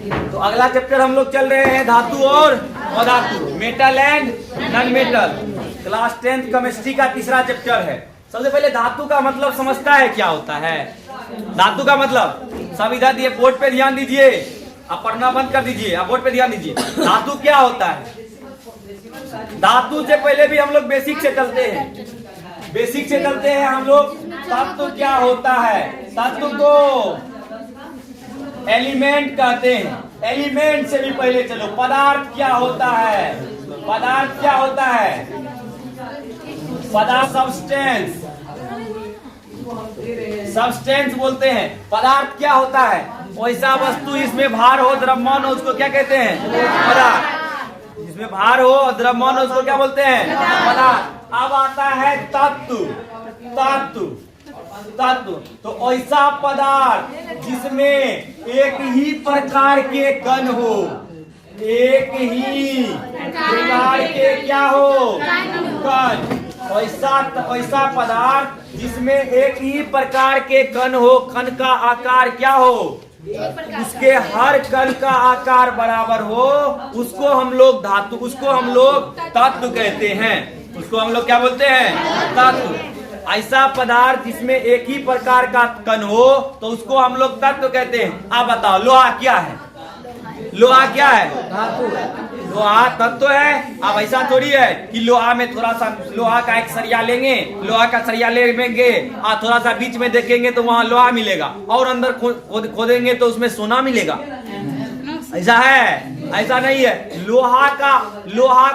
तो अगला चैप्टर हम लोग चल रहे हैं धातु और अधातु, metal and non metal. Class 10th chemistry का तीसरा चैप्टर है। सबसे पहले धातु का मतलब समझता है क्या होता है? धातु का मतलब सब इधर दिए, बोर्ड पे ध्यान दीजिए, आप पढ़ना बंद कर दीजिए, आप बोर्ड पे ध्यान दीजिए। धातु क्या होता है? धातु से पहले भी हम लोग बेसिक से चलते हैं, बेसिक से चलते हैं हम लोग। तत्व क्या होता है? तत्व को एलिमेंट कहते हैं। एलिमेंट से भी पहले चलो, पदार्थ क्या होता है? पदार्थ क्या होता है? पदार्थ सब्सटेंस, सब्सटेंस बोलते हैं। पदार्थ क्या होता है? वैसा वस्तु इसमें भार हो, द्रव्यमान हो, उसको क्या कहते हैं? पदार्थ। जिसमें भार हो और द्रव्यमान हो उसको क्या बोलते हैं? पदार्थ। अब आता है तत्व। तत्व, तत्व तो ऐसा पदार्थ जिसमें एक ही प्रकार के कण हो, एक ही प्रकार के क्या हो? कण। ऐसा पदार्थ जिसमें एक ही प्रकार के कण हो, कण का आकार क्या हो? उसके हर कण का आकार बराबर हो, उसको हम लोग धातु, उसको हम लोग तत्व कहते हैं। उसको हम लोग क्या बोलते हैं? तत्व। ऐसा पदार्थ जिसमें एक ही प्रकार का कण हो तो उसको हम लोग तत्व कहते हैं। आप बताओ, लोहा क्या है? लोहा क्या है? धातु। लोहा तत्व है। अब ऐसा थोड़ी है कि लोहा में थोड़ा सा, लोहा का एक सरिया लेंगे, लोहा का सरिया लेंगे और थोड़ा सा बीच में देखेंगे तो वहाँ लोहा मिलेगा, और अंदर खोदेंगे तो उसमें सोना मिलेगा। ऐसा है? ऐसा नहीं है। लोहा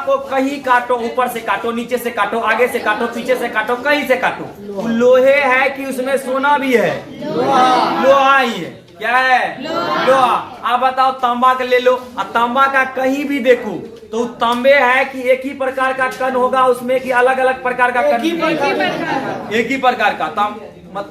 को कहीं काटो, ऊपर से काटो, नीचे से काटो, आगे से काटो, पीछे से काटो, कहीं से काटो, लोहे है कि उसमें सोना भी है? लोहा ही है। क्या है? लोहा। आप बताओ, तांबा का ले लो, और तांबा का कहीं भी देखो तो तांबे है कि एक ही प्रकार का कण होगा उसमें, कि अलग अलग प्रकार का कण? एक ही प्रकार का।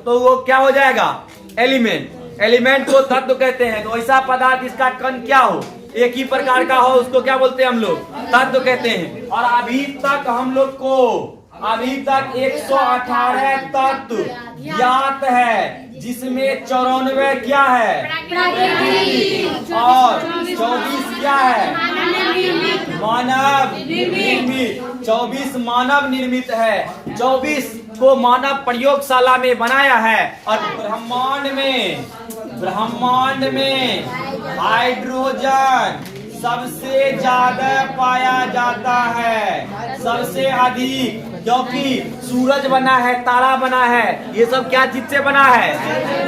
तो वो क्या हो जाएगा? एलिमेंट। एलिमेंट को तत्व कहते हैं। तो ऐसा पदार्थ जिसका कण क्या हो, एक ही प्रकार का हो, उसको क्या बोलते हैं हम लोग? तत्व कहते हैं। और अभी तक हम लोग को 118 तत्व ज्ञात है, जिसमें 94 क्या है? और 24 क्या है? मानव निर्मित। 24 मानव निर्मित है। 24 को मानव प्रयोगशाला में बनाया है। और ब्रह्मांड में हाइड्रोजन सबसे ज्यादा पाया जाता है, सबसे अधिक, क्योंकि सूरज बना है, तारा बना है, ये सब क्या चीज से बना है?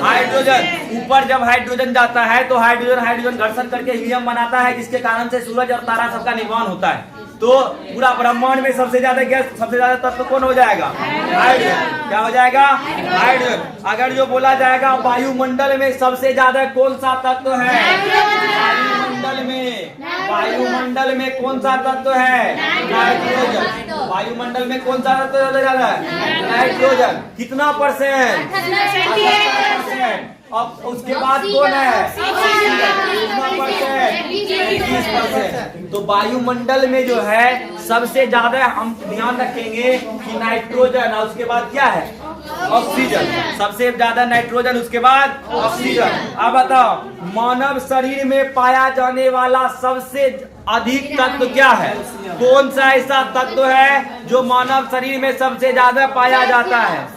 हाइड्रोजन। ऊपर जब हाइड्रोजन जाता है तो हाइड्रोजन घर्षण करके हीलियम बनाता है, जिसके कारण से सूरज और तारा सबका निर्माण होता है। तो पूरा ब्रह्मांड में सबसे ज्यादा गैस, सबसे ज्यादा तत्व कौन हो जाएगा? हाइड्रोजन। क्या हो जाएगा? हाइड्रोजन। अगर जो बोला जाएगा वायुमंडल में सबसे ज्यादा कौन सा तत्व है? वायुमंडल में कौन सा तत्व है? नाइट्रोजन। वायुमंडल में कौन सा तत्व ज्यादा है? नाइट्रोजन। कितना परसेंट? 70%। अब उसके बाद कौन है? कितना परसेंट? 30%। तो वायुमंडल में जो है सबसे ज्यादा हम ध्यान रखेंगे कि नाइट्रोजन, और उसके बाद क्या है? ऑक्सीजन। सबसे ज्यादा नाइट्रोजन, उसके बाद ऑक्सीजन। अब बताओ, मानव शरीर में पाया जाने वाला सबसे अधिक तत्व क्या है? कौन सा ऐसा तत्व है जो मानव शरीर में सबसे ज्यादा पाया जाता है?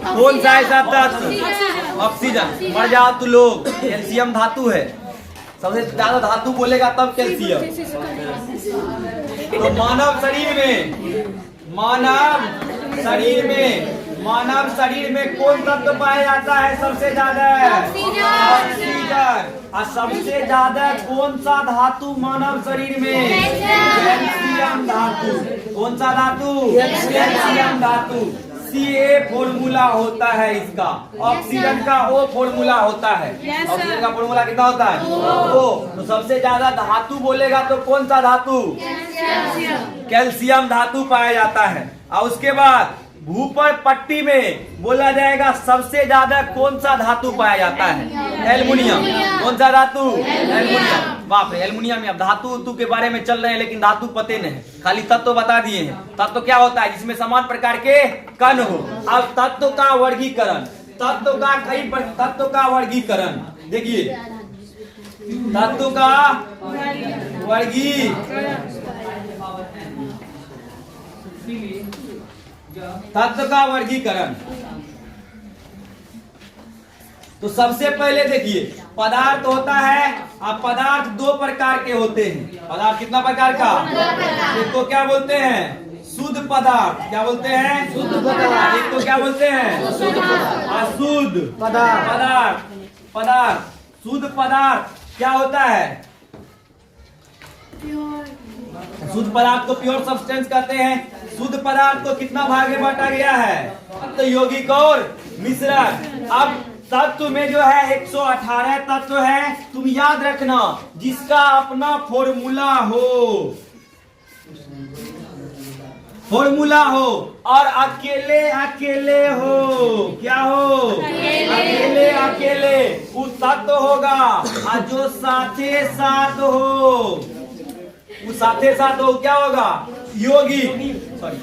कौन सा ऐसा तत्व? ऑक्सीजन। मर जाओ तू लोग, कैल्शियम धातु है। सबसे ज्यादा धातु बोलेगा तब कैल्शियम। तो मानव शरीर में कौन तत्व पाया जाता है सबसे ज्यादा? ऑक्सीजन। और सबसे ज्यादा कौन सा धातु मानव शरीर में? कैल्शियम धातु। कौन सा धातु? कैल्शियम धातु। CA फॉर्मूला होता है इसका। ऑक्सीजन का O फॉर्मूला होता है। ऑक्सीजन का फॉर्मूला कितना होता है? O। तो सबसे ज्यादा धातु बोलेगा तो कौन सा धातु? कैल्शियम धातु पाया जाता है। और उसके बाद भूपर पट्टी में बोला जाएगा सबसे ज्यादा कौन सा धातु पाया जाता है? एल्युमिनियम। कौन सा धातु? एल्युमिनियम। बाप रे, एल्युमिनियम में अब धातु के बारे में चल रहे हैं, लेकिन धातु पते नहीं, खाली तत्व बता दिए हैं। तत्व क्या होता है? जिसमें समान प्रकार के कण हो। अब तत्व का वर्गीकरण, तत्व का वर्गीकरण देखिए। तत्व का वर्गीकरण। तत्व का वर्गीकरण। तो सबसे पहले देखिए, पदार्थ होता है। अब पदार्थ दो प्रकार के होते हैं। पदार्थ कितना प्रकार का? एक को क्या बोलते हैं? शुद्ध पदार्थ। क्या बोलते हैं? शुद्ध पदार्थ। एक को क्या बोलते हैं? अशुद्ध पदार्थ। पदार्थ शुद्ध पदार्थ क्या होता है? शुद्ध पदार्थ को प्योर सब्सटेंस कहते हैं। शुद्ध पदार्थ को कितना भाग में बांटा गया है? तो यौगिक और मिश्रण। अब तत्व में जो है 118 तत्व है। तुम याद रखना, जिसका अपना फॉर्मूला हो, फॉर्मूला हो और अकेले अकेले हो, क्या हो? अकेले अकेले वो तत्व होगा। और जो साथे साथ हो, वो साथे साथ हो क्या होगा? यौगिक। सॉरी,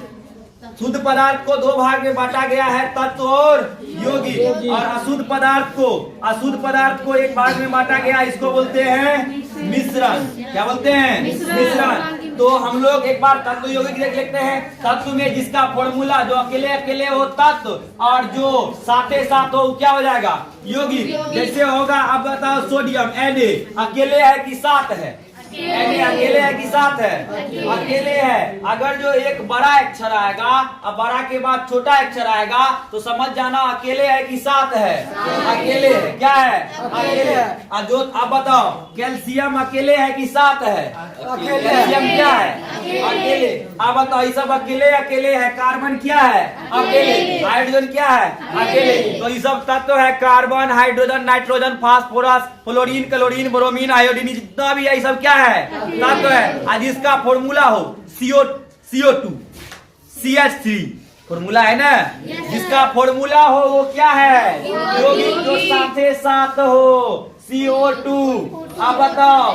शुद्ध पदार्थ को दो भाग में बांटा गया है, तत्व और यौगिक। और अशुद्ध पदार्थ को एक भाग में बांटा गया, इसको बोलते हैं मिश्रण। क्या बोलते हैं? मिश्रण। तो हम लोग एक बार तत्व यौगिक देख लेते हैं। तत्व में जिसका फॉर्मूला जो अकेले अकेले हो तत्व और जो साथे साथ हो क्या हो जाएगा? यौगिक। जैसे होगा, अब बताओ, सोडियम Na अकेले है कि साथ है? Na अकेले है कि साथ है? अकेले है। अगर जो एक बड़ा अक्षर आएगा और बड़ा के बाद छोटा अक्षर आएगा तो समझ जाना अकेले है कि साथ है? अकेले है। क्या है? अकेले है। और जो अब बताओ, कैल्शियम अकेले है कि साथ है? कैल्शियम क्या है? अकेले। अब बताओ, ये सब अकेले अकेले है। कार्बन क्या है? अकेले। हाइड्रोजन क्या है? अकेले। तो ये सब तत्व है, carbon, hydrogen, nitrogen, phosphorus, fluorine, chlorine, bromine, iodine, जितना भी है सब क्या है? तत्व है। और जिसका फॉर्मूला हो CO2 CH3 फॉर्मूला है ना। जिसका फॉर्मूला हो वो क्या है? यौगिक जो साथे साथ हो, CO2। अब बताओ,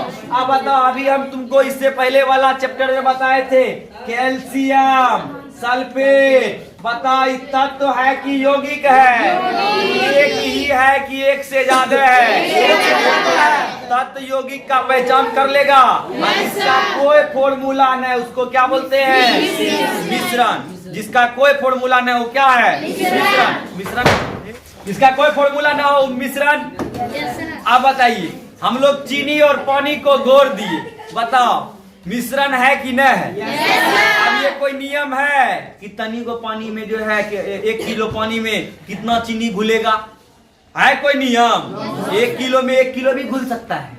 अभी हम तुमको इससे पहले वाला चैप्टर में बताए थे, कैल्शियम सल्फेट। बताओ, तत्व है कि यौगिक है? एक ही है कि एक से ज्यादा है? तत्व यौगिक का पहचान कर लेगा। इसका कोई फॉर्मूला नहीं, उसको क्या बोलते हैं? मिश्रण। जिसका कोई फॉर्मूला नहीं हो क्या है? मिश्रण। जिसका कोई फॉर्मूला ना हो मिश्रण। अब बताइए, हम लोग चीनी और पानी को घोर दिए, बताओ मिश्रण है कि नहीं है? अब ये कोई नियम है कि तनी को पानी में जो है कि 1 किलो पानी में कितना चीनी घुलेगा? है कोई नियम? 1 किलो में 1 किलो भी घुल सकता है।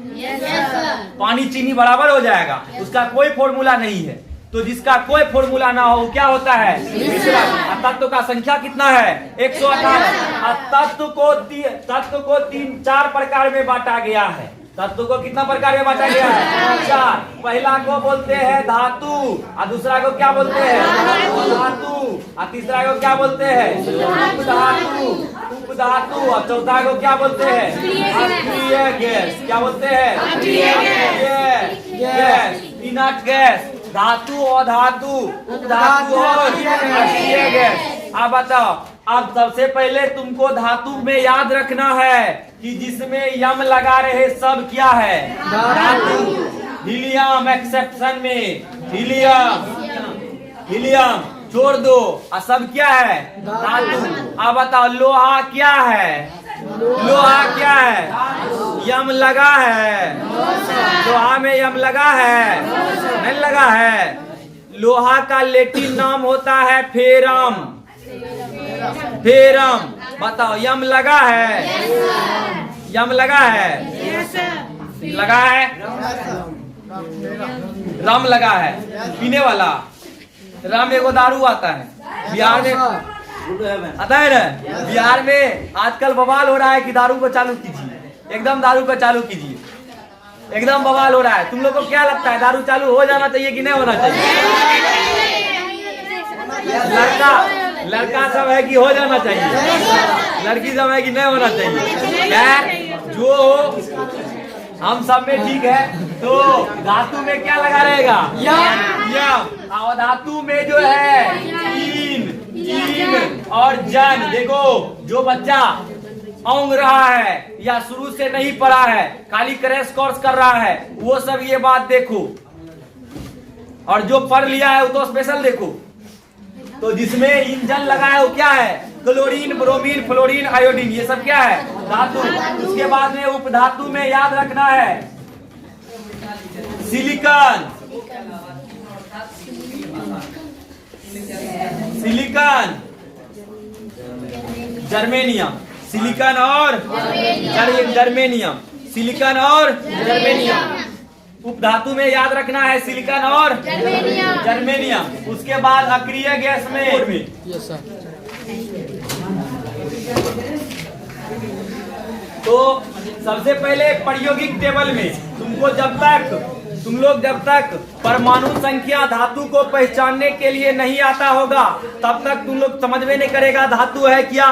पानी चीनी बराबर हो जाएगा, उसका कोई फॉर्मूला नहीं है। तो जिसका कोई फॉर्मूला ना हो क्या होता है? मिश्रण। तत्व का संख्या कितना है? 118। तत्व को 3-4 प्रकार में बांटा गया है। तत्व को कितना प्रकार में बांटा गया है? 4। पहला को बोलते हैं धातु, और दूसरा को क्या बोलते हैं? धातु। और तीसरा को क्या बोलते हैं? उपधातु। और चौथा को क्या बोलते हैं? अक्रिय गैस। क्या बोलते हैं? गैस। Inert gas. धातु और धातु, उपधातु और अक्रिय गैस। अब बताओ, अब सबसे पहले तुमको धातु में याद रखना है कि जिसमें यम लगा रहे सब क्या है? धातु। हीलियम एक्सेप्शन में हीलियम छोड़ दो, और सब क्या है? धातु। अब बताओ, लोहा क्या है? लोहा क्या है? यम लगा है। लोहा में यम लगा है? नहीं लगा है। लोहा का लैटिन नाम होता है फेरम। बताओ, यम लगा है? यम लगा है? लगा है? रम लगा है, पीने वाला। रम एगो दारू आता है बिहार में, आता है ना। बिहार में आजकल बवाल हो रहा है कि दारू को चालू कीजिए, एकदम दारू को चालू कीजिए, एकदम बवाल हो रहा है। तुम लोग को क्या लगता है, दारू चालू हो जाना चाहिए कि नहीं होना चाहिए? लड़का सब है कि हो जाना चाहिए, लड़की सब है कि नहीं होना चाहिए? जो हम सब में ठीक है। तो धातु में क्या लगा रहेगा? यम। और धातु में जो है चीन और जन। देखो, जो बच्चा औंग रहा है या शुरू से नहीं पढ़ा है, खाली क्रैश कोर्स कर रहा है, वो सब ये बात देखो। और जो पढ़ लिया है वो तो स्पेशल देखो। तो जिसमें इंजन लगा है वो क्या है? क्लोरीन, ब्रोमीन, फ्लोरीन, आयोडीन, ये सब क्या है? धातु। उसके बाद में उपधातु में याद रखना है सिलिकॉन, सिलिकॉन, जर्मेनियम, सिलिकॉन और जर्मेनियम, सिलिकॉन और जर्मेनियम। उपधातु में याद रखना है सिलिकॉन और जर्मेनियम। उसके बाद अक्रिय गैस में तो सबसे पहले प्रायोगिक टेबल में तुम लोग जब तक परमाणु संख्या धातु को पहचानने के लिए नहीं आता होगा तब तक तुम लोग समझ में नहीं करेगा धातु है क्या।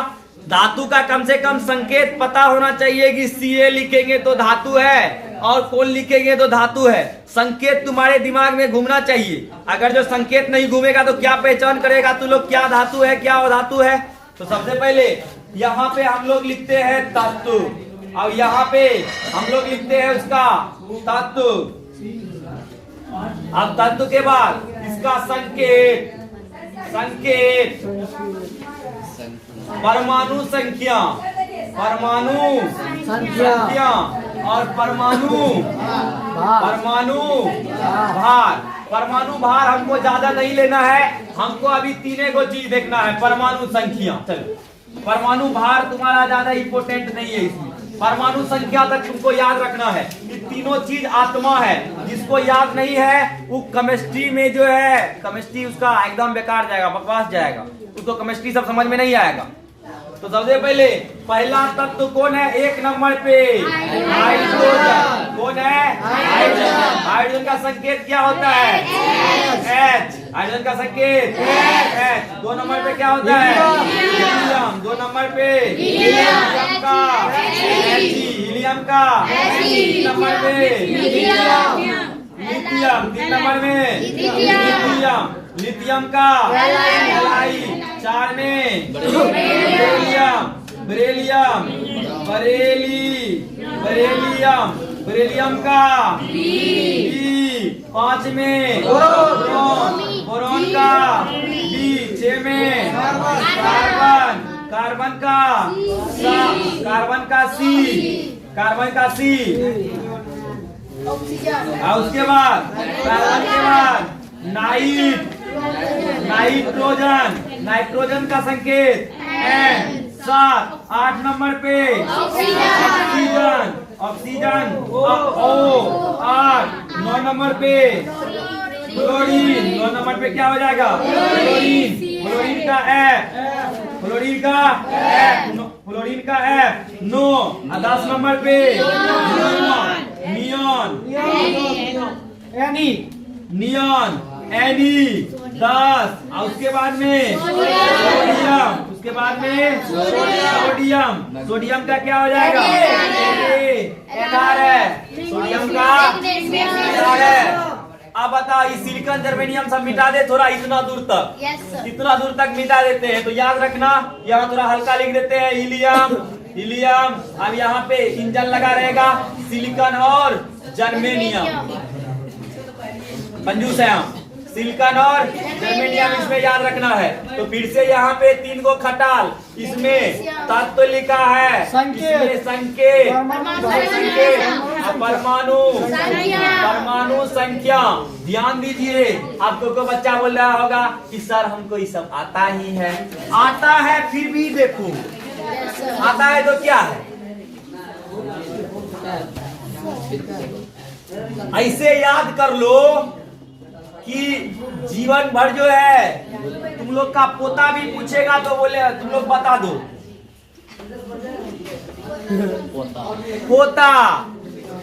धातु का कम से कम संकेत पता होना चाहिए कि Ca लिखेंगे तो धातु है और कौन लिखेंगे तो धातु है। संकेत तुम्हारे दिमाग में घूमना चाहिए। अगर जो संकेत नहीं घूमेगा तो क्या पहचान करेगा तुम लोग क्या धातु है क्या अधातु है। तो सबसे पहले यहाँ पे हम लोग लिखते हैं धातु और यहाँ पे हम लोग लिखते हैं उसका धातु। अब धातु के बाद इसका संकेत, संकेत परमाणु संख्या, परमाणु संख्या और परमाणु भार। परमाणु भार हमको ज्यादा नहीं लेना है, हमको अभी तीन को चीज देखना है। परमाणु संख्या, चलो परमाणु भार तुम्हारा ज्यादा इंपोर्टेंट नहीं है इसमें। परमाणु संख्या तक तुमको याद रखना है। ये तीनों चीज आत्मा है। जिसको याद नहीं है वो केमिस्ट्री में जो है केमिस्ट्री उसका एकदम बेकार जाएगा, बकवास जाएगा, उसको केमिस्ट्री सब समझ में नहीं आएगा। तो सबसे पहले पहला तत्व कौन है? एक नंबर पे हाइड्रोजन। कौन है? हाइड्रोजन। हाइड्रोजन का संकेत क्या होता है? H। हाइड्रोजन का संकेत H। 2 नंबर पे क्या होता है? हीलियम। 2 नंबर पे हीलियम का He। हीलियम का 3 नंबर पे लिथियम। 3 नंबर में लिथियम। लिथियम का Li। 4 में बेरिलियम। बेरिलियम, बेरिलियम, बेरिलियम का B। 5 में बोरॉन, बोरॉन का B। 6 में कार्बन, कार्बन का कार्बन का C, कार्बन का C। और उसके बाद कार्बन के बाद नाइट्रोजन। नाइट्रोजन का संकेत N। 7। 8 नंबर पे ऑक्सीजन, ऑक्सीजन O। 8। 9 नंबर पे फ्लोरीन। 9 नंबर पे क्या हो जाएगा? फ्लोरीन। फ्लोरीन का F। फ्लोरीन का F। फ्लोरीन का F। 9। 10 नंबर पे नियॉन, नियॉन Ni। 10। और उसके बाद में सोडियम। उसके बाद में सोडियम। सोडियम का क्या हो जाएगा? है सोडियम का है। अब बता इस सिलिकॉन जर्मेनियम सब मिटा दे थोड़ा इतना दूर तक। इतना दूर तक मिटा देते हैं तो याद रखना यहाँ थोड़ा हल्का लिख देते हैं हीलियम, हीलियम। अब यहाँ पे इंजन लगा रहेगा सिलिकॉन और जर्मेनियम। कंजूस है हम। सिलिकॉन और जर्मेनियम इसमें याद रखना है। तो फिर से यहाँ पे 3 को खटाल, इसमें तत्व लिखा है, संकेत, संकेत, परमाणु, परमाणु संख्या। ध्यान दीजिए, आपको को बच्चा बोल रहा होगा कि सर हमको ये सब आता ही है। आता है फिर भी देखो, आता है तो क्या है? ऐसे याद कर लो कि जीवन भर जो है तुम लोग का पोता भी पूछेगा तो बोले तुम लोग बता दो। पोता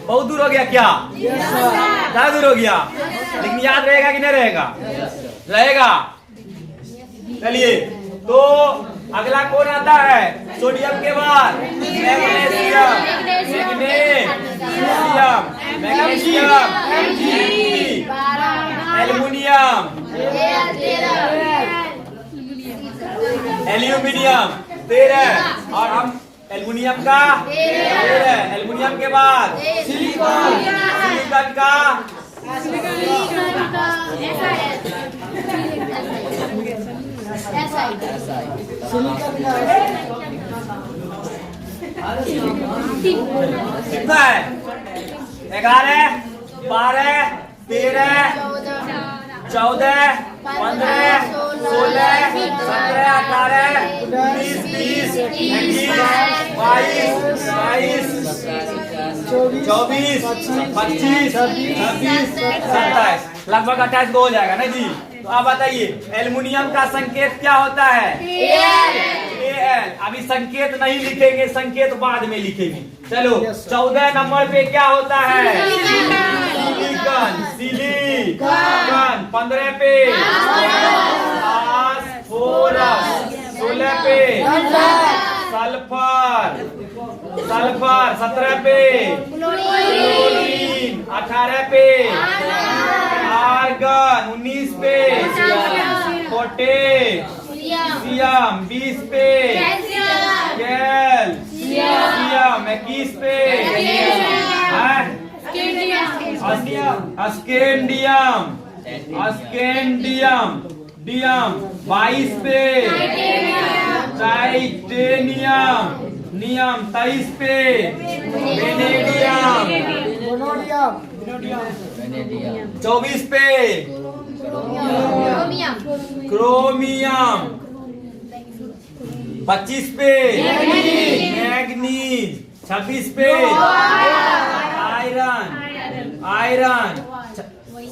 बहुत दूर हो गया क्या? क्या दूर हो गया? लेकिन याद रहेगा कि नहीं रहेगा? रहेगा। चलिए तो अगला कौन आता है? सोडियम के बाद magnesium, magnesium, magnesium, aluminium, aluminium 13। और हम एल्युमिनियम का एल्युमिनियम के बाद सिलिकॉन का कितना है? 11, 12, 13, 14, 15, 16, 17, 18, 19, 20, 21, 22, 24, 25, 26, 27, लगभग 28 को हो जाएगा ना जी। तो आप बताइए एल्युमिनियम का संकेत क्या होता है? Al। अभी संकेत नहीं लिखेंगे, संकेत बाद में लिखेंगे। चलो 14 नंबर पे क्या होता है? सिलिकॉन। सिलिकॉन। 15 पे फास्फोरस। 16 पे सल्फर। सल्फर। 17 पे क्लोरीन। 18 पे आर्गन। 19 पे पोटेशियम। 20 पे कैल्शियम। 21 पे अस्केंडियम। अस्केंडियम। 22 पे टाइटेनियम। नियम। 23 पे वेनेडियम। 24 पे क्रोमियम। 25 पे मैग्नीज। 26 पे आयरन। आयरन।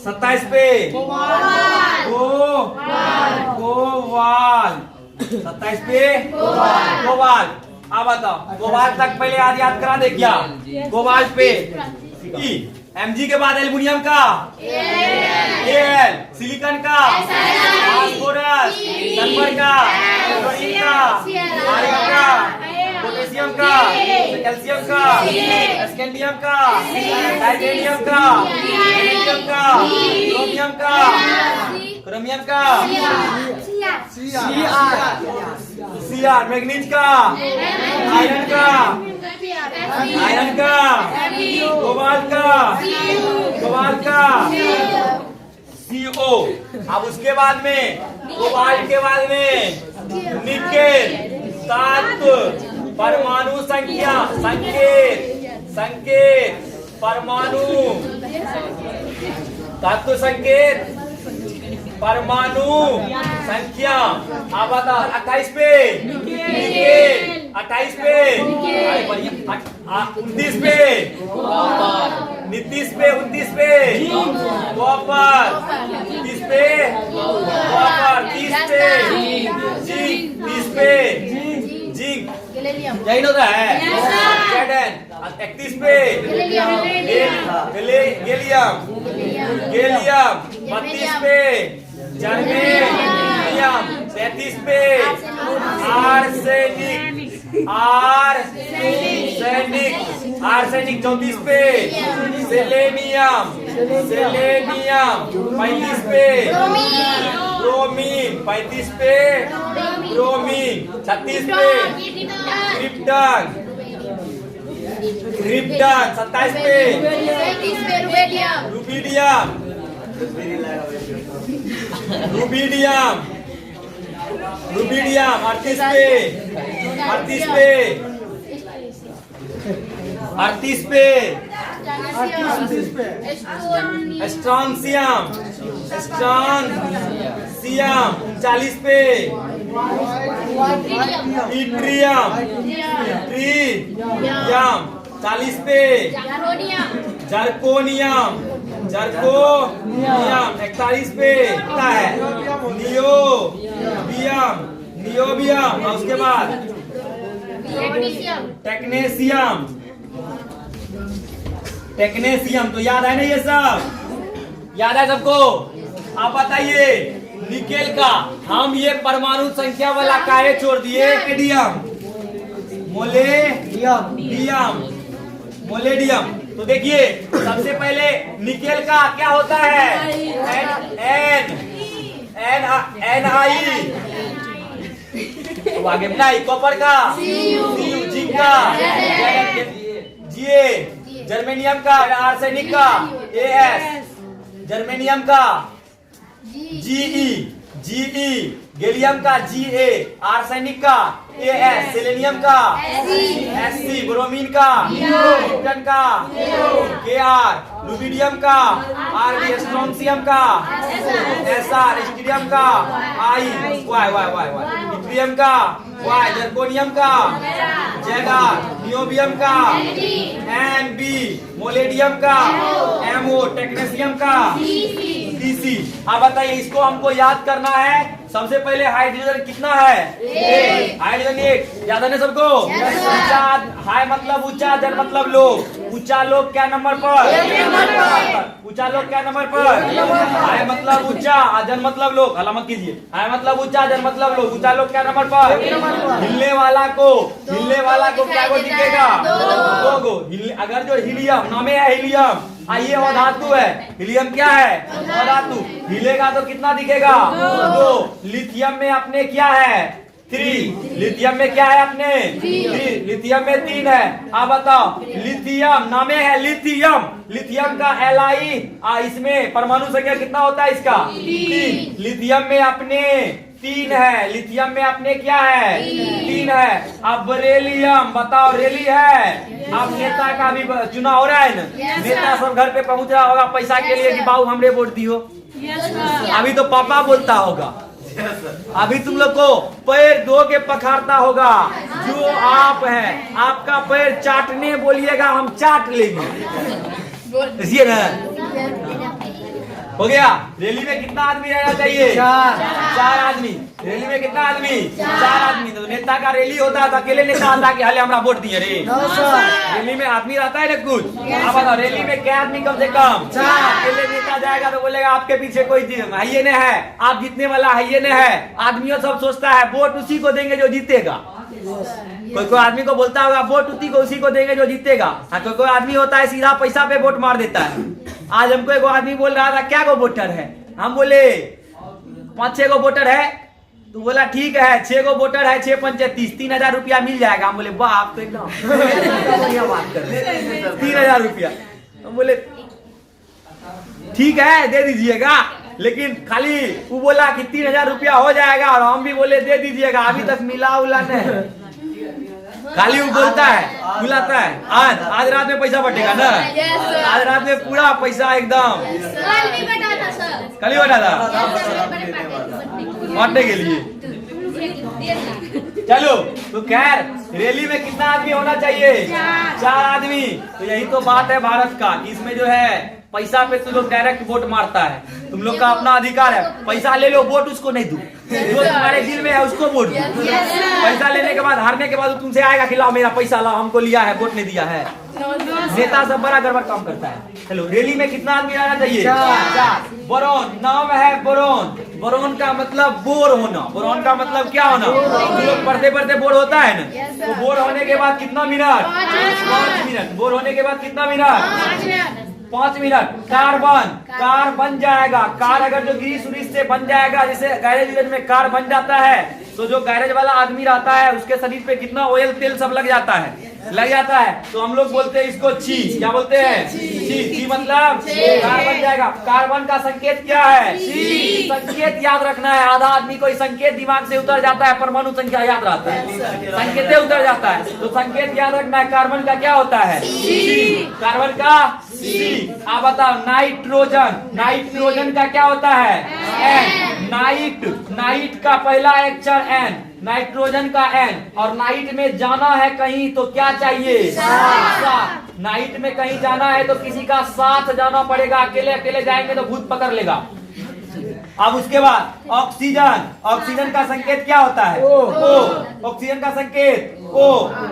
27 पे कोबाल्ट। 27 पे कोबाल्ट। अब बताओ कोबाल्ट तक पहले याद करा दे क्या? कोबाल्ट पे Mg के बाद एल्युमिनियम का Al। सिलिकॉन का फास्फोरस। सल्फर का क्लोरीन का आर्गन का पोटेशियम का कैल्शियम का स्कैंडियम का टाइटेनियम का वेनेडियम का क्रोमियम का Cr मैग्नीज का आयरन का कोबाल्ट का CO। अब उसके बाद में कोबाल्ट के बाद में निकेल। तत्व परमाणु संख्या संकेत परमाणु तत्व संकेत परमाणु संख्या। आप बता 28 पे निकेल। 28 पे 29 पे 29 पे कॉपर। 30 पे कॉपर। 30 पे जिंक। 30 पे जिंक। यही होता है। 31 पे गैलियम। 32 पे जर्मेनियम। 33 पे आर्सेनिक। 34 पे सेलेनियम। 35 पे ब्रोमीन। 35 पे ब्रोमीन। 36 पे क्रिप्टन। 27 पे रुबिडियम। 38 पे स्ट्रॉन्सियम। 39 पे इट्रियम। 40 पे जर्कोनियम। 41 पे क्या है? नियोबियम। और उसके बाद टेक्नेशियम। तो याद है ना ये सब? याद है सबको? आप बताइए निकेल का हम ये परमाणु संख्या वाला काहे छोड़ दिए? मोलेडियम। तो देखिए सबसे पहले निकेल का क्या होता है? Ni। आगे नहीं। कॉपर का Cu। जिंक का Ga, जर्मेनियम का आर्सेनिक का As, जर्मेनियम का Ge, गैलियम का Ga, आर्सेनिक का As, सेलेनियम का Sc, ब्रोमीन का निकन का Kr, रुबिडियम का Rb, स्ट्रोंशियम का Sr, स्टीरियम का I, Y, इट्रियम का Y, जर्कोनियम का Zr, नियोबियम का Nb, मोलेडियम का Mo, टेक्नेशियम का Tc। अब बताइए, इसको हमको याद करना है। सबसे पहले हाइड्रोजन कितना है? हाइड्रोजन एक, याद है ना सबको? ऊंचा, हाई मतलब ऊंचा, जन मतलब लोग। ऊंचा लोग क्या नंबर पर? ऊंचा लोग क्या नंबर पर? हाई मतलब ऊंचा, जन मतलब लोग। हला मत कीजिए। हाई मतलब ऊंचा, जन मतलब लोग। ऊंचा लोग क्या नंबर पर? हिलने वाला को क्या को दिखेगा? दो गो। अगर जो हीलियम नामे है, हीलियम ये अधातु है। हीलियम क्या है? अधातु। हिलेगा तो कितना दिखेगा? दो। लिथियम में अपने क्या है? 3। लिथियम में क्या है अपने? 3। लिथियम में 3 है। आप बताओ, लिथियम नामे है लिथियम। लिथियम का Li, इसमें परमाणु संख्या कितना होता है इसका? 3। लिथियम में अपने 3 है। लिथियम में अपने क्या है? 3 है। अब बेरिलियम बताओ, रेली है। अब नेता का भी चुनाव हो रहा है ना, नेता सब घर पे पहुंच रहा होगा पैसा के लिए कि बाबू हमरे वोट दियो। अभी तो पापा बोलता होगा, अभी तुम लोग को पैर धो के पखारता होगा। जो आप हैं, आपका पैर चाटने बोलिएगा, हम चाट लेंगे। इसलिए ना हो गया। रैली में कितना आदमी रहना चाहिए? 4 आदमी। रैली में कितना आदमी? 4 आदमी। तो नेता का रैली होता है तो अकेले नेता आता कि हाले हमरा वोट दिए रे? रैली में आदमी रहता है ना कुछ। अब बताओ, रैली में क्या आदमी कम से कम? 4। अकेले नेता जाएगा तो बोलेगा आपके पीछे कोई है न है, आप जीतने वाला है न है। आदमियों सब सोचता है वोट उसी को देंगे जो जीतेगा। कोई आदमी को बोलता होगा वोट उसी को देंगे जो जीतेगा। कोई आदमी होता है सीधा पैसा पे वोट मार देता है। आज हमको एक आदमी बोल रहा था क्या को वोटर है? हम बोले 5-6 को वोटर है। तो बोला ठीक है, 6 को वोटर है, 6 पंचे 30, 3,000 रुपया मिल जाएगा। हम बोले वाह, आप तो एकदम बढ़िया बात कर रहे हैं, 3,000 रुपया। हम बोले ठीक है दे दीजिएगा, लेकिन खाली वो बोला कि 3,000 रुपया हो जाएगा और हम भी बोले दे दीजिएगा। अभी तक मिला उला नहीं, खाली वो बोलता है, बुलाता है। आज रात में पैसा बटेगा ना? आज रात में पूरा पैसा एकदम कल ही बटा था बांटने के लिए। चलो, तो खैर रैली में कितना आदमी होना चाहिए? 4 आदमी। तो यही तो बात है भारत का, इसमें जो है पैसा पे तुम लोग डायरेक्ट वोट मारता है। तुम लोग का अपना अधिकार है, पैसा ले लो, वोट उसको नहीं दो। जो तुम्हारे दिल में है उसको वोट दो। पैसा लेने के बाद, हारने के बाद तुमसे आएगा कि लाओ मेरा पैसा लाओ, हमको लिया है, वोट नहीं दिया है। नेता सब बड़ा गड़बड़ काम करता है। चलो, रैली में कितना आदमी आना चाहिए? 4। बोरोन नाम है, बोरोन। बोरोन का मतलब बोर होना। बोरोन का मतलब क्या होना? लोग पढ़ते पढ़ते बोर होता है ना, तो बोर होने के बाद कितना मिनट? 5 मिनट। बोर होने के बाद कितना मिनट? 5 मिनट। कार बन जाएगा। कार अगर जो ग्रीस उरीस से बन जाएगा, जैसे गैरेज में कार बन जाता है, तो जो गैरेज वाला आदमी रहता है उसके शरीर पे कितना ऑयल तेल सब लग जाता है। तो हम लोग बोलते हैं इसको ची। क्या बोलते हैं? ची मतलब कार बन जाएगा। कार्बन का संकेत क्या है? संकेत याद रखना है। आधा आदमी को संकेत दिमाग से उतर जाता है, परमाणु संख्या याद रहता है, संकेत उतर जाता है। तो संकेत याद रखना है। कार्बन का क्या होता है? कार्बन का C। आप बताओ, नाइट्रोजन। नाइट्रोजन का क्या होता है? N। नाइट का पहला अक्षर N, नाइट्रोजन का N। और नाइट में जाना है कहीं तो क्या चाहिए? साथ। नाइट में कहीं जाना है तो किसी का साथ जाना पड़ेगा, अकेले अकेले जाएंगे तो भूत पकड़ लेगा। अब उसके बाद ऑक्सीजन। ऑक्सीजन का संकेत क्या होता है? O। ऑक्सीजन का संकेत O।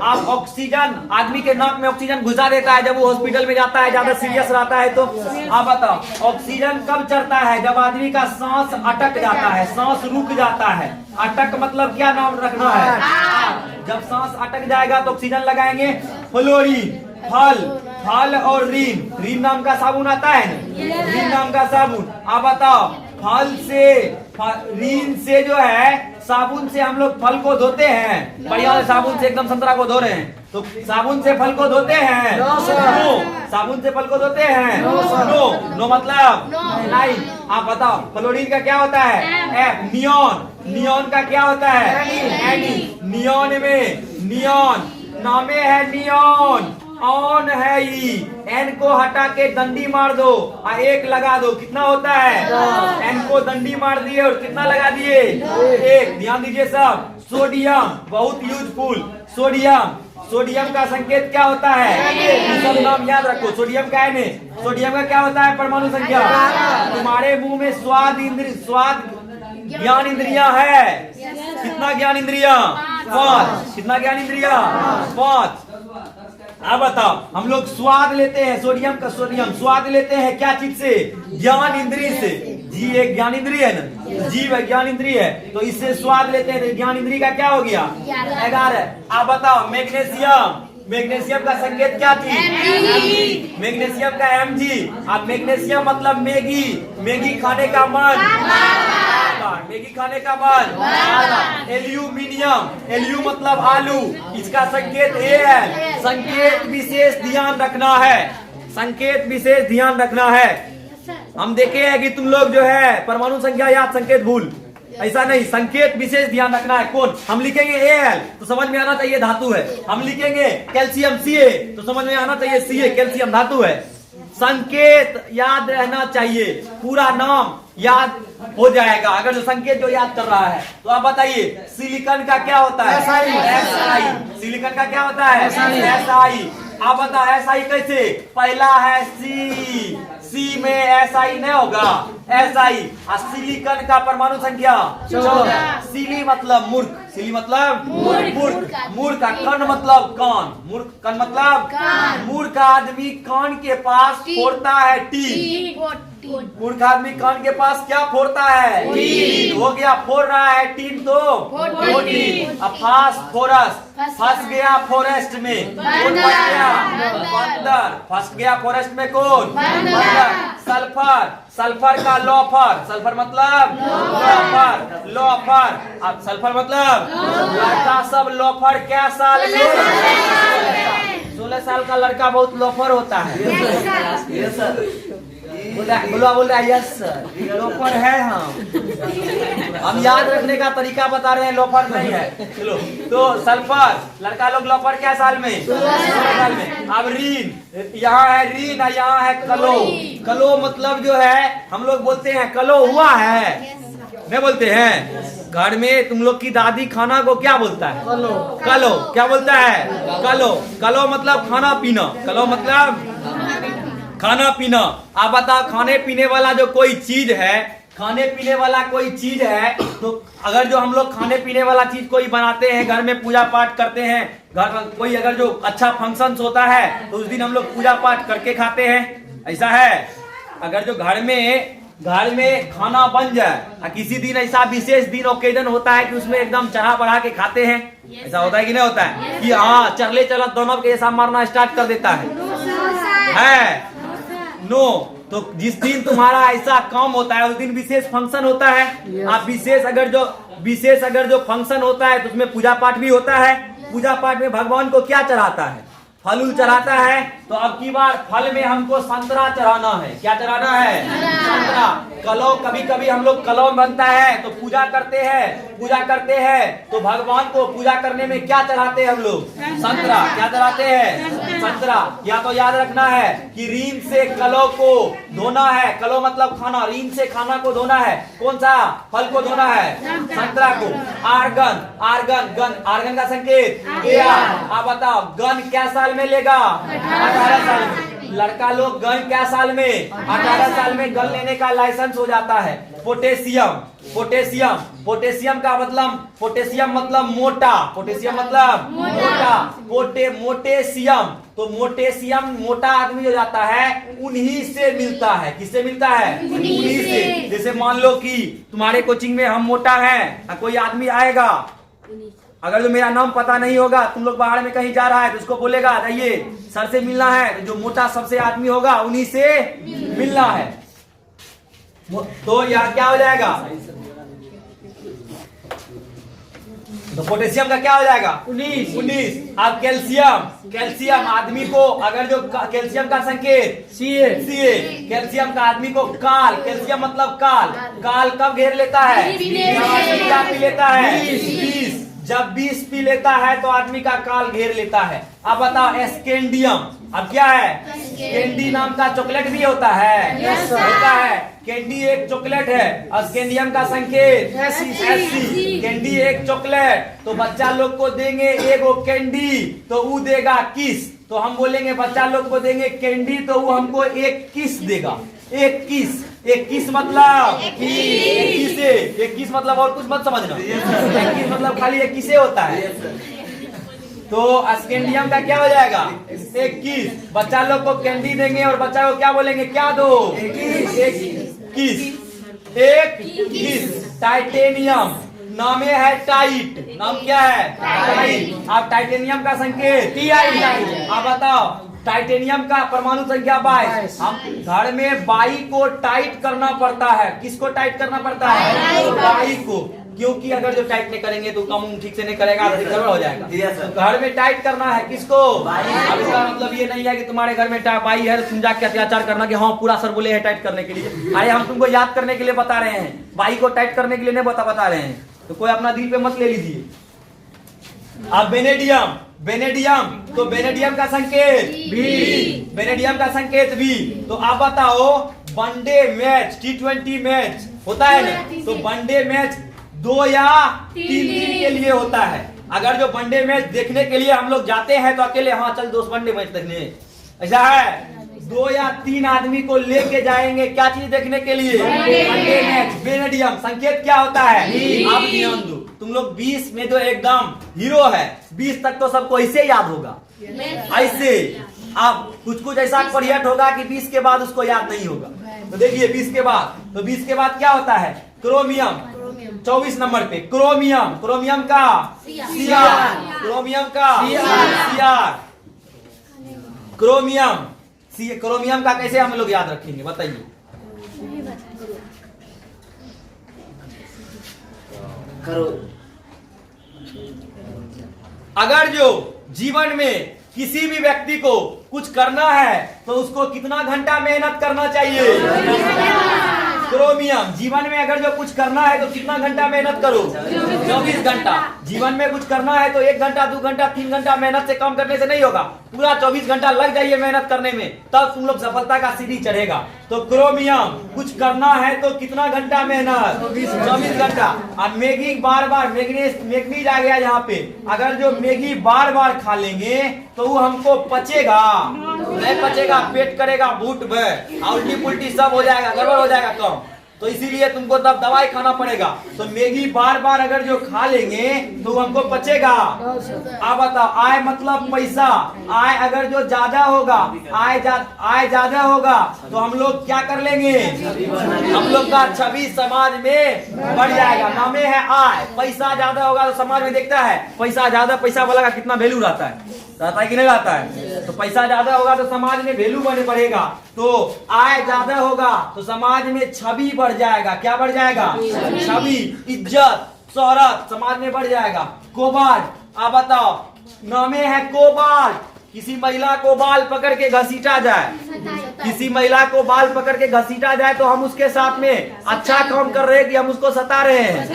आप ऑक्सीजन, आदमी के नाक में ऑक्सीजन घुसा देता है जब वो हॉस्पिटल में जाता है, ज्यादा सीरियस रहता है। तो आप बताओ, ऑक्सीजन कब चढ़ता है? जब आदमी का सांस अटक जाता है, सांस रुक जाता है। अटक मतलब क्या नाम रखना है? जब सांस अटक जाएगा तो ऑक्सीजन लगाएंगे। फ्लोरीन, फल और रीन नाम का साबुन आता है ना, रीन नाम का साबुन। आप बताओ, फल से रीन से जो है साबुन से हम लोग फल को धोते हैं। बढ़िया साबुन से एकदम संतरा को धो रहे हैं तो साबुन से फल को धोते हैं। नो साबुन से फल को धोते हैं। नो मतलब नहीं। आप बताओ फ्लोरीन का क्या होता है? एफ। नियॉन का क्या होता है? एनी। नियॉन में नियॉन नामे है नियॉन, ऑन है ई। एन को हटा के डंडी मार दो और एक लगा दो, कितना होता है? एन को डंडी मार दिए और कितना लगा दिए? एक। ध्यान दीजिए सब। सोडियम बहुत यूजफुल। सोडियम का संकेत क्या होता है? सब नाम याद रखो। सोडियम का है ने, सोडियम का क्या होता है? परमाणु संख्या। तुम्हारे मुंह में स्वाद ज्ञान इंद्रिया है। कितना ज्ञान इंद्रिया? 5। कितना ज्ञान इंद्रिया? 5। अब बताओ हम लोग स्वाद लेते हैं सोडियम स्वाद लेते हैं क्या चीज से? ज्ञान इंद्रिय से। जी एक ज्ञान इंद्रिय है ना, जीव है ज्ञान इंद्रिय है, तो इससे स्वाद लेते हैं। तो ज्ञान इंद्रिय का क्या हो गया? 11। आप बताओ मैग्नीशियम का संकेत क्या थी? मैग्नीशियम का Mg। अब मैग्नीशियम मतलब मैगी खाने का मन, मैगी खाने का मन। एल्यू मतलब आलू, इसका संकेत ए है। संकेत विशेष ध्यान रखना है, संकेत विशेष ध्यान रखना है। हम देखे हैं कि तुम लोग जो है परमाणु संख्या याद संकेत भूल, ऐसा नहीं। संकेत विशेष ध्यान रखना है। कौन? हम लिखेंगे Al तो समझ में आना चाहिए धातु है। हम लिखेंगे कैल्शियम Ca तो समझ में आना चाहिए Ca कैल्शियम धातु है। संकेत याद रहना चाहिए, पूरा नाम याद हो जाएगा अगर जो संकेत जो याद कर रहा है। तो आप बताइए सिलिकॉन का क्या होता है? Si। सिलिकॉन का क्या होता है? Si। आप बताओ SI कैसे? पहला है सी में SI नहीं होगा, SI। सिलिकॉन का परमाणु संख्या 14। सिली मतलब मूर्ख, सिली मतलब मूर्ख का कण मतलब कान, कण मतलब मूर्ख आदमी कान के पास फोड़ता है टीन। मूर्ख आदमी कान के पास क्या फोड़ता है? टीन। हो गया फोड़ रहा है टीन तो टीन। अब फास्फोरस फंस गया फॉरेस्ट में, कौन फंस गया? बंदर। फंस गया फॉरेस्ट में कौन? बंदर। सल्फर का सल्फर मतलब लोफर। अब सल्फर मतलब लड़का सब लोफर क्या साल? 16 साल का लड़का बहुत लोफर होता है। बोल रहा है यस सर लोफर है। हम याद रखने का तरीका बता रहे हैं, लोफर नहीं है। चलो तो सल्फर लड़का लोग लोफर क्या साल में? 16 साल में। अब रीन, यहाँ है रीन और यहाँ है कलो मतलब जो है हम लोग बोलते हैं कलो हुआ है, नहीं बोलते हैं। घर में तुम लोग की दादी खाना को क्या बोलता है? कलो। क्या बोलता है? कलो मतलब खाना पीना। कलो मतलब खाना पीना। आप बताओ खाने पीने वाला जो कोई चीज है, खाने पीने वाला कोई चीज है, तो अगर जो हम लोग खाने पीने वाला चीज कोई बनाते हैं, घर में पूजा पाठ करते हैं, घर में कोई अगर जो अच्छा फंक्शन होता है तो उस दिन हम लोग पूजा पाठ करके खाते हैं, ऐसा है। अगर जो घर में खाना बन जाए, किसी दिन ऐसा विशेष दिन ओकेजन होता है कि उसमें एकदम चढ़ा बढ़ा के खाते हैं, ऐसा होता है कि नहीं होता है? कि हाँ चरले चलत दोनों के ऐसा मारना स्टार्ट कर देता है। नो तो जिस दिन तुम्हारा ऐसा काम होता है उस दिन विशेष फंक्शन होता है। आप विशेष अगर जो फंक्शन होता है तो उसमें पूजा पाठ भी होता है। पूजा पाठ में भगवान को क्या चढ़ाता है? फल चढ़ाता है। तो अब की बार फल में हमको संतरा चढ़ाना है। क्या चढ़ाना है? संतरा। कलो कभी हम लोग कलो बनता है तो पूजा करते हैं तो भगवान को पूजा करने में क्या चढ़ाते हैं हम लोग? संतरा। क्या चढ़ाते हैं? संतरा। या तो याद रखना है कि रीन से कलो को धोना है। कलो मतलब खाना, रीन से खाना को धोना है। कौन सा फल को धोना है? संतरा को। आर्गन का संकेत आप बताओ गन क्या साल में लेगा? 18 साल में। लड़का लोग गन क्या साल में? 18 साल में गन लेने का लाइसेंस हो जाता है। पोटेशियम का मतलब मोटा। पोटेशियम मतलब मोटा। मोटेशियम मोटा आदमी हो जाता है, उन्हीं से मिलता है। किससे मिलता है? उन्हीं से। जैसे मान लो कि तुम्हारे कोचिंग में हम मोटा हैं, कोई आदमी आएगा, अगर जो मेरा नाम पता नहीं होगा, तुम लोग बाहर में कहीं जा रहा है तो उसको बोलेगा जाइए सर से मिलना है, जो मोटा सबसे आदमी होगा उन्हीं से मिलना है। तो यहाँ क्या हो जाएगा? तो पोटेशियम का क्या हो जाएगा? 19। अब कैल्शियम आदमी को, अगर जो कैल्शियम का संकेत Ca, कैल्शियम का आदमी को काल, कैल्शियम मतलब काल कब घेर लेता है? क्या पी लेता है? 20। जब 20 पी लेता है तो आदमी का काल घेर लेता है। अब बताओ स्कैंडियम, अब क्या है? कैंडी नाम का चॉकलेट भी होता है, होता है। कैंडी एक चॉकलेट है, स्कैंडियम का संकेत SC। कैंडी एक चॉकलेट, तो बच्चा लोग को देंगे एगो कैंडी तो वो देगा किस। तो हम बोलेंगे बच्चा लोग को देंगे कैंडी तो वो हमको एक किस देगा। एक किस मतलब एक किस मतलब और कुछ मत समझना। एक किस मतलब खाली एक किसे होता है। तो स्कैंडियम का क्या हो जाएगा? 21। बच्चा लोग को कैंडी देंगे और बच्चा को क्या बोलेंगे? क्या दो? एक किस। टाइटेनियम नामे है टाइट, नाम क्या है? टाइट। अब टाइटेनियम का संकेत Ti। अब बताओ टाइटेनियम का परमाणु संख्या 22। हम घर में बाई को टाइट करना पड़ता है। किसको टाइट करना पड़ता है? बाई को, क्योंकि अगर जो टाइट नहीं करेंगे तो काम ठीक से नहीं करेगा, गड़बड़ हो जाएगा। तो घर में टाइट करना है किसको? अब इसका मतलब ये नहीं है कि तुम्हारे घर में बाई है तो तुम जाके अत्याचार करना कि हाँ पूरा सर बोले है टाइट करने के लिए। अरे हम तुमको याद करने के लिए बता रहे हैं, बाई को टाइट करने के लिए नहीं बता रहे हैं। तो कोई अपना दिल पे मत ले लीजिए। अब बेनेडियम, तो बेनेडियम का संकेत बेनेडियम का संकेत B। तो आप बताओ वनडे मैच, T20 मैच होता है ना, तो वनडे मैच 2 या 3 दिन के लिए होता है। अगर जो वनडे मैच देखने के लिए हम लोग जाते हैं तो अकेले हाँ चल दोस्त वनडे मैच देखने, ऐसा है? 2 या 3 आदमी को लेके जाएंगे क्या चीज देखने के लिए? One day match. बेनेडियम संकेत क्या होता है? आप ध्यान दो, तुम लोग 20 में जो एकदम हीरो है, 20 तक तो सबको ऐसे याद होगा, ऐसे। अब कुछ ऐसा परियट होगा कि 20 के बाद उसको याद नहीं होगा। तो देखिए 20 के बाद, तो 20 के बाद क्या होता है? क्रोमियम। 24 नंबर पे क्रोमियम का Cr, क्रोमियम का कैसे हम लोग याद रखेंगे बताइए? अगर जो जीवन में किसी भी व्यक्ति को कुछ करना है तो उसको कितना घंटा मेहनत करना चाहिए? क्रोमियम। जीवन में अगर जो कुछ करना है तो कितना घंटा मेहनत करो? 24 घंटा। जीवन में कुछ करना है तो 1 घंटा 2 घंटा 3 घंटा मेहनत से कम करने से नहीं होगा, पूरा 24 घंटा लग जाइए मेहनत करने में, तब तुम लोग सफलता का सीढ़ी चढ़ेगा। तो क्रोमियम कुछ करना है तो कितना घंटा मेहनत? 24 घंटा। और मैगी बार मैग्नीज आ गया यहाँ पे, अगर जो मैगी बार खा लेंगे तो वो हमको पचेगा नहीं पचेगा, पेट करेगा भूट भय, उल्टी पुल्टी सब हो जाएगा, गड़बड़ हो जाएगा कम। तो इसीलिए तुमको तब दवाई खाना पड़ेगा। तो मैगी बार अगर जो खा लेंगे तो हमको पचेगा। अब बताओ आय मतलब पैसा, आय अगर जो ज्यादा होगा, आय ज्यादा होगा तो हम लोग क्या कर लेंगे? हम लोग का छवि समाज में बढ़ जाएगा। नामे है आय। पैसा ज्यादा होगा तो समाज में देखता है पैसा ज्यादा, पैसा वाला का कितना वैल्यू रहता है कि नहीं रहता है? तो पैसा ज्यादा होगा तो समाज में वैल्यू बढ़ेगा। तो आय ज्यादा होगा तो समाज में छवि बढ़ जाएगा। क्या बढ़ जाएगा? छवि, इज्जत, शोहरत समाज में बढ़ जाएगा। कोबाल्ट। आप बताओ नामे है कोबाल्ट। किसी महिला को बाल पकड़ के घसीटा जाए, किसी महिला को बाल पकड़ के घसीटा जाए तो हम उसके साथ में अच्छा काम कर रहे हैं कि हम उसको सता रहे हैं?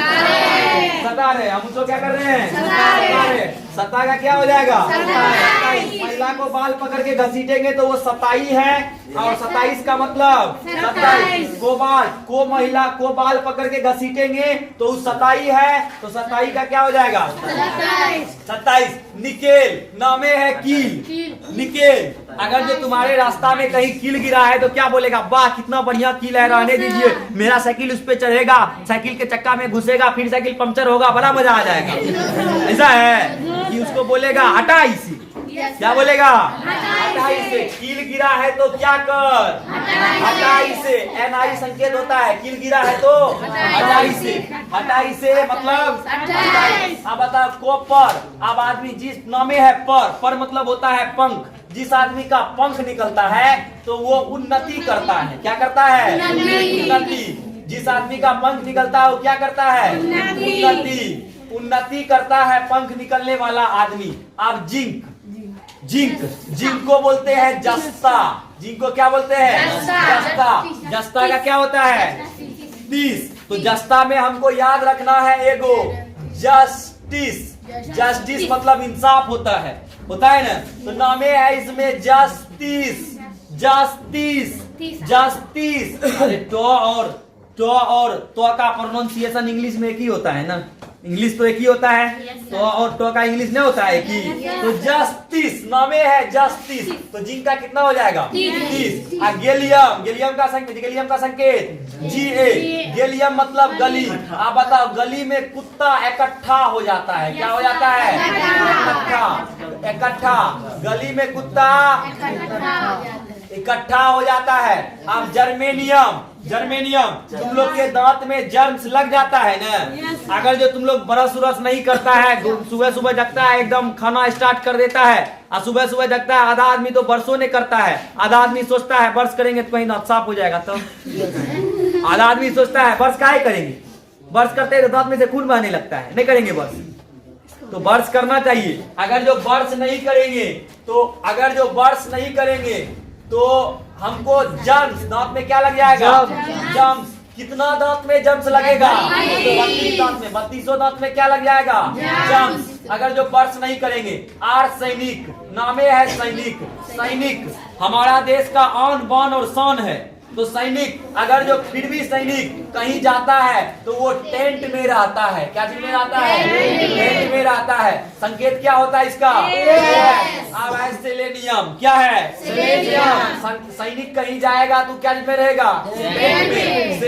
सता रहे। हम उसको क्या कर रहे हैं? सता रहे। सता का क्या हो जाएगा? महिला को बाल पकड़ के घसीटेंगे तो वो सताई है, और 27 का मतलब 27। को महिला को बाल पकड़ के घसीटेंगे तो वो सताई है, तो सताई का क्या हो जाएगा? 27। निकेल। नामे है कील। निकेल। अगर जो तुम्हारे रास्ता में कहीं कील गिरा है तो क्या बोलेगा? वाह कितना बढ़िया कील है, रहने दीजिए, मेरा साइकिल उस पे चढ़ेगा, साइकिल के चक्का में घुसेगा, फिर साइकिल पंक्चर होगा, बड़ा मजा आ जाएगा। ऐसा है कि उसको बोलेगा हटा इसे। क्या बोलेगा? हटा इसे। कील गिरा है तो क्या कर? हटा इसे। NI संकेत होता है, कील गिरा है तो हटा इसे। हटा इसे मतलब अब बता को पर। अब आदमी जिस नामे है पर मतलब होता है पंख। जिस आदमी का पंख निकलता है तो वो उन्नति करता है। क्या करता है? उन्नति। जिस आदमी का पंख निकलता है वो क्या करता है? उन्नति। उन्नति करता है पंख निकलने वाला आदमी। अब जिंक, जिंक को बोलते हैं जस्ता। जिंक को क्या बोलते हैं? जस्ता। जस्ता का क्या होता है? 30। तो जस्ता में हमको याद रखना है एगो जस्टिस। जस्टिस मतलब इंसाफ होता है ना। तो नामे है इसमें जस्टिस, जस्टिस, जस्टिस। अरे तो का प्रोनाउंसिएशन इंग्लिश में एक ही होता है ना। इंग्लिश तो एक ही होता है, तो और तो का इंग्लिश नहीं होता है कि। तो जस्टिस नामे है जस्टिस। तो जिनका कितना हो जाएगा? 30। गैलियम, गैलियम का संकेत GA। गैलियम मतलब गली। आप बताओ, गली में कुत्ता इकट्ठा हो जाता है। क्या हो जाता है? इकट्ठा। गली में कुत्ता इकट्ठा हो जाता है। अब जर्मेनियम, तुम लोग के दांत में जर्म्स लग जाता है ना। अगर जो तुम लोग ब्रश उरस नहीं करता है, सुबह सुबह जगता है एकदम खाना स्टार्ट कर देता है, और सुबह सुबह जगता है। आधा आदमी तो बरसों नहीं करता है, आधा आदमी सोचता है ब्रश करेंगे तो कहीं दांत साफ हो जाएगा। तो आधा आदमी सोचता है ब्रश काहे करेंगे, ब्रश करते हैं तो दांत में से खून बहने लगता है, नहीं करेंगे ब्रश। तो ब्रश करना चाहिए। अगर जो ब्रश नहीं करेंगे तो हमको जर्म्स, दांत में क्या लग जाएगा? जर्म्स। कितना दांत में जर्म्स लगेगा? 32 दांत में। 32 दांत में क्या लग जाएगा? जर्म्स। अगर जो ब्रश नहीं करेंगे। सैनिक, नामे है सैनिक। सैनिक हमारा देश का आन बान और शान है। तो सैनिक, अगर जो फिर भी सैनिक कहीं जाता है तो वो टेंट में रहता है। क्या चीज में रहता है? टेंट में रहता है। संकेत क्या होता है इसका? अब है सेलेनियम। क्या है? सेलेनियम। सैनिक कहीं जाएगा तो क्या चीज में रहेगा? टेंट में।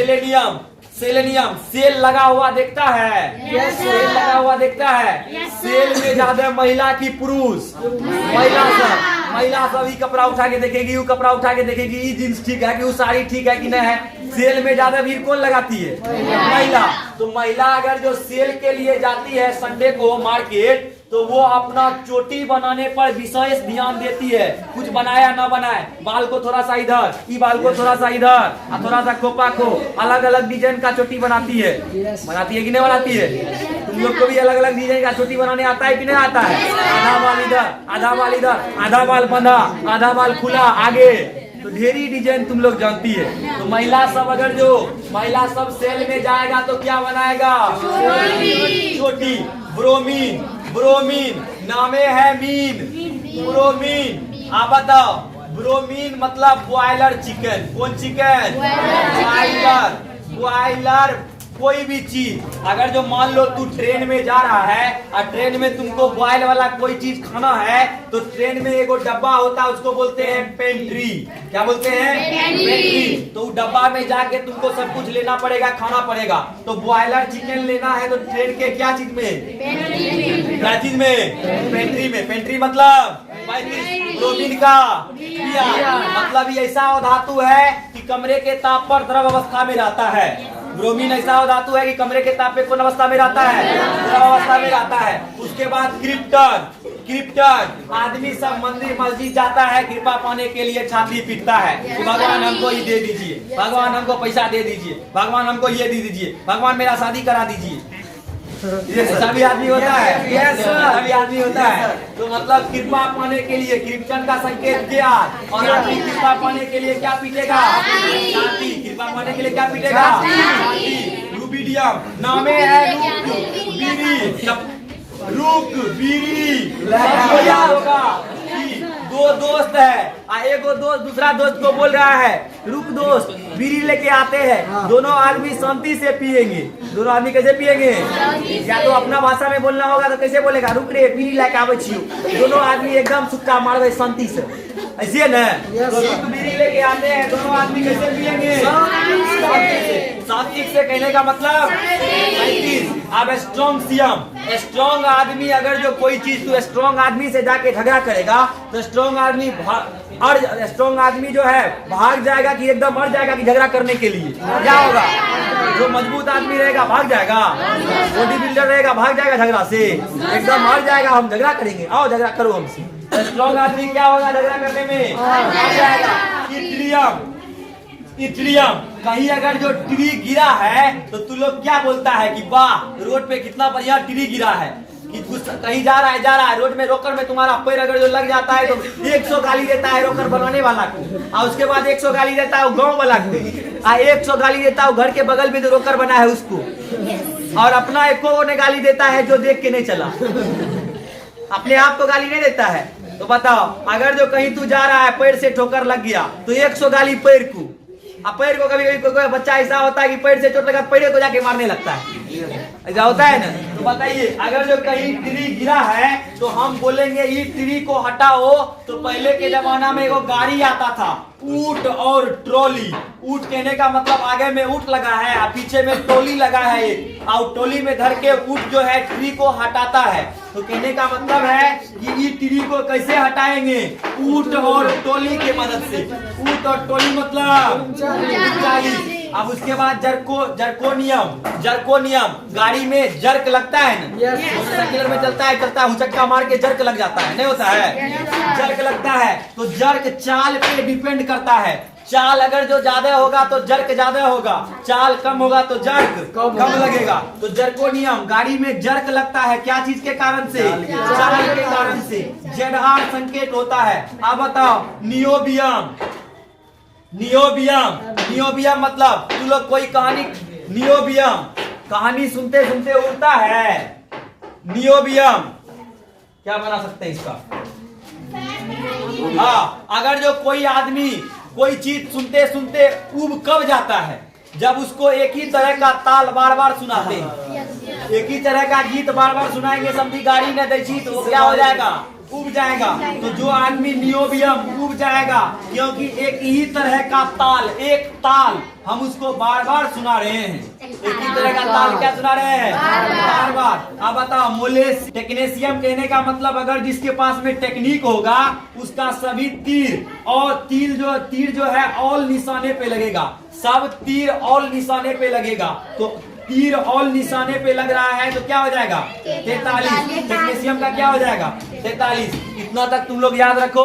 सेलेनियम सेल लगा हुआ देखता है। सेल लगा हुआ देखता है। सेल में ज्यादा महिला की पुरुष। महिला सभी कपड़ा उठा के देखेगी, वो कपड़ा उठा के देखेगी, ये जींस ठीक है कि वो साड़ी ठीक है कि नहीं है। सेल में ज्यादा भीड़ कौन लगाती है? महिला। तो महिला अगर जो सेल के लिए जाती है संडे को मार्केट, तो वो अपना चोटी बनाने पर विशेष ध्यान देती है। कुछ बनाया ना बनाए, बाल को थोड़ा सा इधर, ई बाल को थोड़ा सा इधर, और थोड़ा सा खोपा को अलग अलग डिजाइन का चोटी बनाती है। बनाती है कि नहीं बनाती है? तुम लोग को भी अलग अलग डिजाइन का चोटी बनाने आता है कि नहीं आता है? आधा बाल इधर, आधा बाल इधर, आधा बाल बंधा, आधा बाल खुला आगे। तो ढेरी डिजाइन तुम लोग जानती है। तो महिला सब सेल में जाएगा तो क्या बनाएगा? चोटी। ब्रोमीन नामे है मीन। ब्रोमीन। आप बताओ, ब्रोमीन मतलब बॉयलर चिकन। कौन चिकन? बॉयलर। कोई भी चीज, अगर जो मान लो तू ट्रेन में जा रहा है और ट्रेन में तुमको बॉयल वाला कोई चीज खाना है, तो ट्रेन में एगो डब्बा होता है, उसको बोलते हैं पेंट्री। क्या बोलते हैं? पेंट्री। तो डब्बा में जाके तुमको सब कुछ लेना पड़ेगा, खाना पड़ेगा। तो बॉयलर चिकन लेना है तो ट्रेन के क्या चीज में? क्या चीज में? पेंट्री में। पेंट्री मतलब ब्रोमीन का मतलब ये ऐसा धातु है कि कमरे के ताप पर द्रव अवस्था में रहता है। ब्रोमीन ऐसा धातु है कि कमरे के ताप पे कौन अवस्था में रहता है? द्रव अवस्था में रहता है। उसके बाद क्रिप्टन। आदमी सब मंदिर मस्जिद जाता है कृपा पाने के लिए, छाती पीटता है कि भगवान हमको ये दे दीजिए, भगवान हमको पैसा दे दीजिए, भगवान हमको ये दे दीजिए, भगवान मेरा शादी करा दीजिए। ऐसा भी आदमी होता है। ऐसा भी आदमी होता है। तो मतलब कृपा पाने के लिए क्रिप्टन का संकेत क्या? और आदमी कृपा पाने के लिए क्या पीटेगा? छाती। कृपा पाने के लिए क्या पीटेगा? छाती। रूबिडियम नामे है रुक बीरी। याद होगा, दो दोस्त है, एगो दोस्त दूसरा दोस्त को बोल रहा है रुक दोस्त बीड़ी लेके आते हैं। दोनों आदमी शांति से पिएंगे। दोनों आदमी कैसे पिएंगे? या तो अपना भाषा में बोलना होगा तो कैसे बोलेगा? रुक रे बीड़ी लेके आवे छियो। दोनों आदमी एकदम सुक्का मारवे शांति से, ऐसे न? तो रुक बीड़ी लेके आते हैं, दोनों आदमी कैसे पिएंगे? शांति से। कहने का मतलब अब स्ट्रॉन्ग आदमी, अगर जो कोई चीज तू स्ट्रॉन्ग आदमी से जाके झगड़ा करेगा तो स्ट्रॉन्ग आदमी जो है भाग जाएगा कि एकदम मर जाएगा कि झगड़ा करने के लिए। क्या होगा? जो मजबूत आदमी रहेगा भाग जाएगा, बॉडी बिल्डर रहेगा भाग जाएगा झगड़ा से, एकदम मर जाएगा। हम झगड़ा करेंगे, आओ झगड़ा करो हमसे। स्ट्रॉन्ग आदमी क्या होगा झगड़ा करने में? आ जाएगा। इट्रियम, इट्रियम, कहीं अगर जो ट्री गिरा है तो तू लोग क्या बोलता है कि वाह रोड पे कितना बढ़िया ट्री गिरा है। कि कहीं जा रहा है रोड में, रोकर में तुम्हारा पैर अगर जो लग जाता है तो 100 गाली देता है रोकर बनाने वाला को, और उसके बाद 100 गाली देता है गांव वाला को, 100 गाली देता है घर के बगल में जो रोकर बना है उसको, और अपना एको ने गाली देता है जो देख के नहीं चला, अपने आप को गाली नहीं देता है। तो बताओ अगर जो कहीं तू जा रहा है पैर से ठोकर लग गया तो 100 गाली पैर को, अब पैर को कभी कभी कोई बच्चा ऐसा होता है कि पैर से चोट लगा पैर को जाके मारने लगता है, ऐसा होता है ना। तो बताइए अगर जो कहीं ट्री गिरा है तो हम बोलेंगे ये ट्री को हटाओ। तो पहले के जमाना में एगो गाड़ी आता था ऊंट और ट्रॉली। ऊंट कहने का मतलब आगे में ऊंट लगा है और पीछे में टोली लगा है एक, और टोली में धर के ऊंट जो है ट्री को हटाता है। तो कहने का मतलब है कि ये ट्री को कैसे हटाएंगे? ऊंट और टोली के मदद से। ऊंट और टोली मतलब ऊंचाई। अब उसके बाद जरकोनियम, गाड़ी में जर्क लगता है ना, मोटरसाइकिल में चलता है हुचक्का मार के जर्क लग जाता है, नहीं होता है? जर्क लगता है तो जर्क चाल पे डिपेंड करता है। चाल अगर जो ज्यादा होगा तो जर्क ज्यादा होगा, चाल कम होगा तो जर्क कम लगेगा। तो जरकोनियम, गाड़ी में जर्क लगता है क्या चीज के कारण से? चाल के कारण से। ZR संकेत होता है। अब बताओ नियोबियम, नियोबियम मतलब तू लोग कोई कहानी, नियोबियम कहानी सुनते सुनते उड़ता है। नियोबियम क्या बना सकते हैं इसका? हाँ, अगर जो कोई आदमी कोई चीज सुनते सुनते ऊब कब जाता है? जब उसको एक ही तरह का ताल बार बार सुनाते हैं, एक ही तरह का गीत बार बार सुनाएंगे, समझी गाड़ी न दे तो वो क्या हो जाएगा? उब जाएगा। तो जो आदमी नियोबियम उब जाएगा क्योंकि एक ही तरह का ताल, एक ताल हम उसको बार बार सुना रहे हैं। एक ही तरह का ताल क्या सुना रहे हैं? बार बार। अब बताओ मोलेस, टेक्नीशियम कहने का मतलब अगर जिसके पास में टेक्निक होगा उसका सभी तीर जो है ऑल निशाने पे लगेगा। सब तीर ऑल निशाने पे लगेगा। तो तीर ऑल निशाने पे लग रहा है तो क्या हो जाएगा? 43। टेक्नीशियम का क्या हो जाएगा? 43। इतना तक तुम लोग याद रखो।